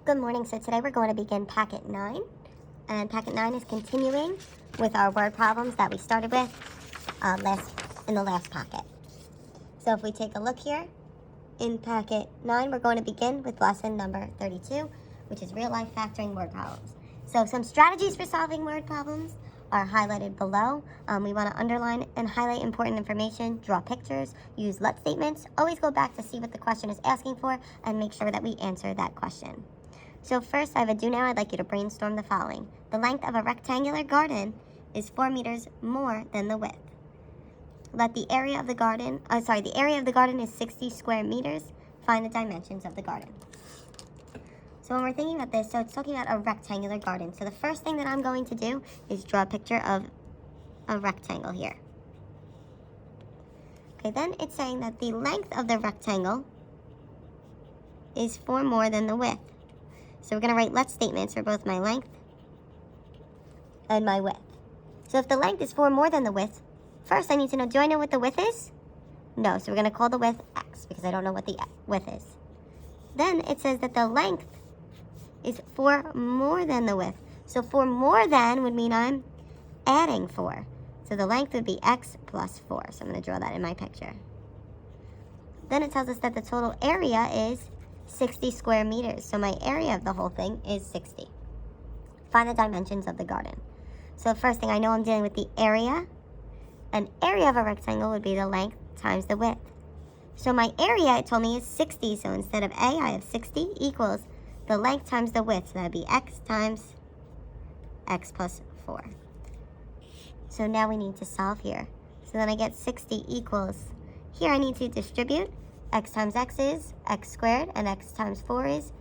Good morning. So today we're going to begin Packet 9. And Packet 9 is continuing with our word problems that we started with in the last packet. So if we take a look here, in Packet 9, we're going to begin with lesson number 32, which is real-life factoring word problems. So some strategies for solving word problems are highlighted below. We want to underline and highlight important information, draw pictures, use let statements. Always go back to see what the question is asking for and make sure that we answer that question. So first, I have a do now. I'd like you to brainstorm the following. The length of a rectangular garden is 4 meters more than the width. Let the area of the garden, the area of the garden is 60 square meters. Find the dimensions of the garden. So when we're thinking about this, so it's talking about a rectangular garden. So the first thing that I'm going to do is draw a picture of a rectangle here. Okay, then it's saying that the length of the rectangle is 4 more than the width. So we're going to write let statements for both my length and my width. So if the length is 4 more than the width, first I need to know, do I know what the width is? No, so we're going to call the width x because I don't know what the width is. Then it says that the length is 4 more than the width. So 4 more than would mean I'm adding 4. So the length would be x plus 4. So I'm going to draw that in my picture. Then it tells us that the total area is 60 square meters. So my area of the whole thing is 60. Find the dimensions of the garden. So first thing, I know I'm dealing with the area. An area of a rectangle would be the length times the width. So my area, it told me, is 60. So instead of A, I have 60 equals the length times the width. So that would be x times x plus 4. So now we need to solve here. So then I get 60 equals, here I need to distribute. X times x is x squared, and x times 4 is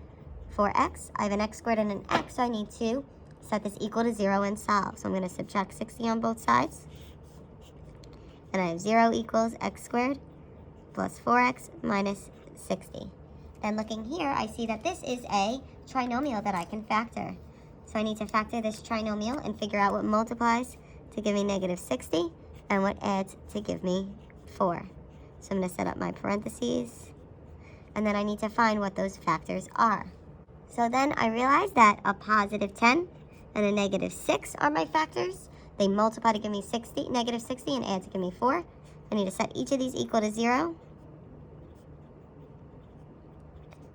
4x. I have an x squared and an x, so I need to set this equal to 0 and solve. So I'm going to subtract 60 on both sides. And I have 0 equals x squared plus 4x minus 60. Then looking here, I see that this is a trinomial that I can factor. So I need to factor this trinomial and figure out what multiplies to give me negative 60 and what adds to give me 4. So I'm going to set up my parentheses, and then I need to find what those factors are. So then I realize that a positive 10 and a negative 6 are my factors. They multiply to give me negative 60 and add to give me 4. I need to set each of these equal to 0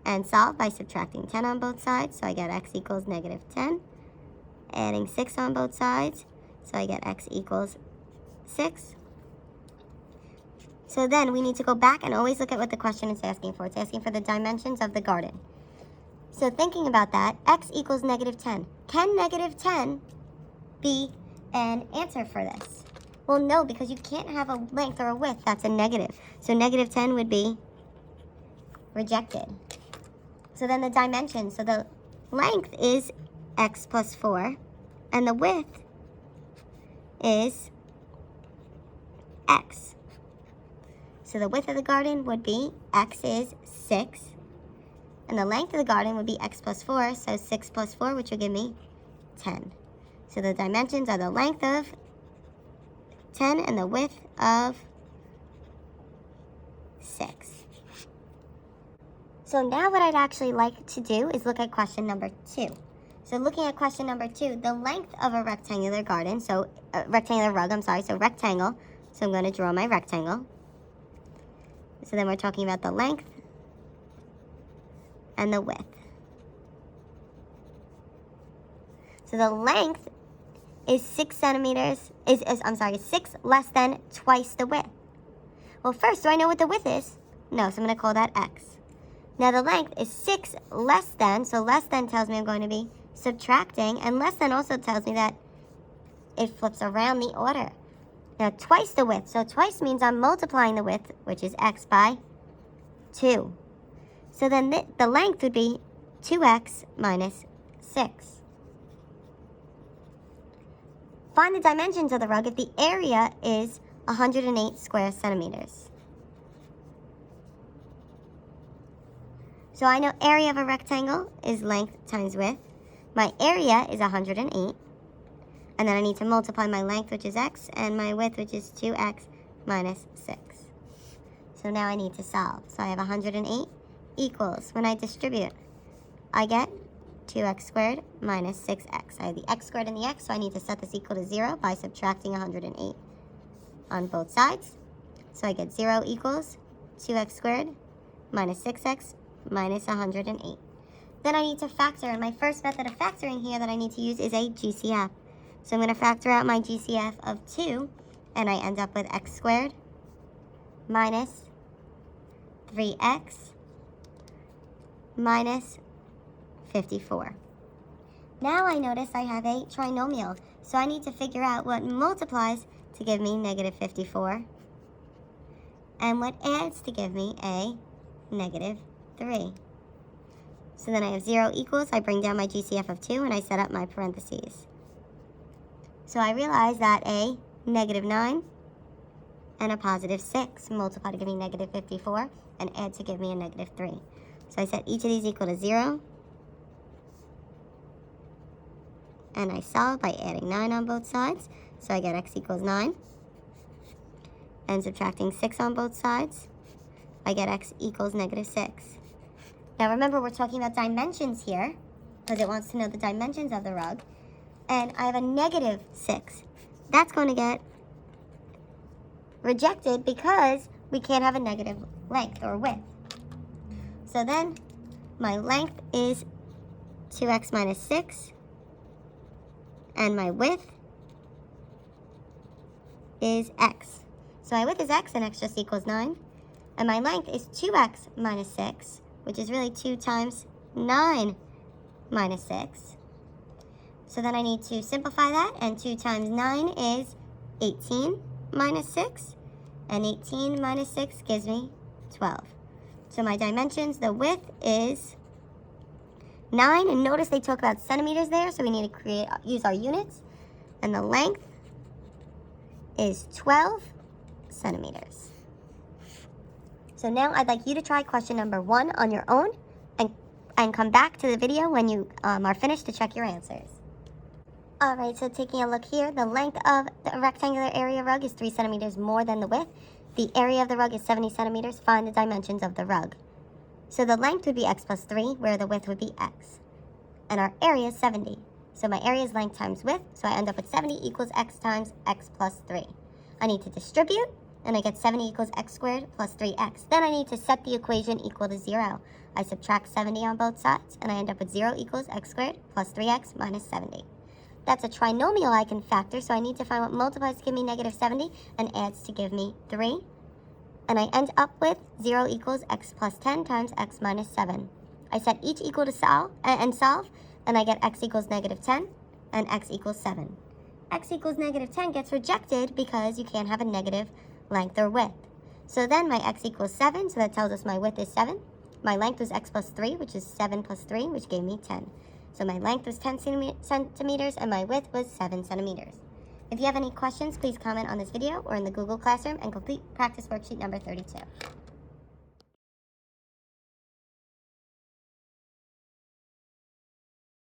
and solve by subtracting 10 on both sides. So I get x equals negative 10. Adding 6 on both sides. So I get x equals 6. So then we need to go back and always look at what the question is asking for. It's asking for the dimensions of the garden. So thinking about that, x equals negative 10. Can negative 10 be an answer for this? Well, no, because you can't have a length or a width that's a negative. So negative 10 would be rejected. So then the dimensions, so the length is x plus 4, and the width is x. So the width of the garden would be x is 6. And the length of the garden would be x plus 4. So 6 plus 4, which will give me 10. So the dimensions are the length of 10 and the width of 6. So now what I'd actually like to do is look at question number 2. So looking at question number 2, the length of a rectangular garden, so rectangular rug, so rectangle. So I'm going to draw my rectangle. So then we're talking about the length and the width. So the length is 6 centimeters, is 6 less than twice the width. Well, first, do I know what the width is? No, so I'm going to call that x. Now the length is 6 less than, so less than tells me I'm going to be subtracting, and less than also tells me that it flips around the order. Now, twice the width. So twice means I'm multiplying the width, which is x, by 2. So then the length would be 2x minus 6. Find the dimensions of the rug if the area is 108 square centimeters. So I know area of a rectangle is length times width. My area is 108. And then I need to multiply my length, which is x, and my width, which is 2x minus 6. So now I need to solve. So I have 108 equals, when I distribute, I get 2x squared minus 6x. I have the x squared and the x, so I need to set this equal to 0 by subtracting 108 on both sides. So I get 0 equals 2x squared minus 6x minus 108. Then I need to factor, and my first method of factoring here that I need to use is a GCF. So I'm going to factor out my GCF of 2, and I end up with x squared minus 3x minus 54. Now I notice I have a trinomial, so I need to figure out what multiplies to give me negative 54 and what adds to give me a negative 3. So then I have 0 equals, I bring down my GCF of 2 and I set up my parentheses. So I realize that a negative 9 and a positive 6 multiply to give me negative 54 and add to give me a negative 3. So I set each of these equal to 0. And I solve by adding 9 on both sides. So I get x equals 9. And subtracting 6 on both sides, I get x equals negative 6. Now remember, we're talking about dimensions here, because it wants to know the dimensions of the rug. And I have a negative 6. That's going to get rejected because we can't have a negative length or width. So then my length is 2x minus 6. And my width is x. So my width is x, and x just equals 9. And my length is 2x minus 6, which is really 2 times 9 minus 6. So then I need to simplify that, and 2 times 9 is 18 minus 6. And 18 minus 6 gives me 12. So my dimensions, the width is 9, and notice they talk about centimeters there, so we need to use our units. And the length is 12 centimeters. So now I'd like you to try question number 1 on your own, and come back to the video when you are finished to check your answers. Alright, so taking a look here, the length of the rectangular area rug is 3 centimeters more than the width. The area of the rug is 70 centimeters. Find the dimensions of the rug. So the length would be x plus 3, where the width would be x. And our area is 70. So my area is length times width, so I end up with 70 equals x times x plus 3. I need to distribute, and I get 70 equals x squared plus 3x. Then I need to set the equation equal to 0. I subtract 70 on both sides, and I end up with 0 equals x squared plus 3x minus 70. That's a trinomial I can factor, so I need to find what multiplies to give me negative 70 and adds to give me 3. And I end up with 0 equals x plus 10 times x minus 7. I set each equal to solve, and I get x equals negative 10 and x equals 7. X equals negative 10 gets rejected because you can't have a negative length or width. So then my x equals 7, so that tells us my width is 7. My length was x plus 3, which is 7 plus 3, which gave me 10. So my length was 10 centimeters and my width was 7 centimeters. If you have any questions, please comment on this video or in the Google Classroom and complete practice worksheet number 32.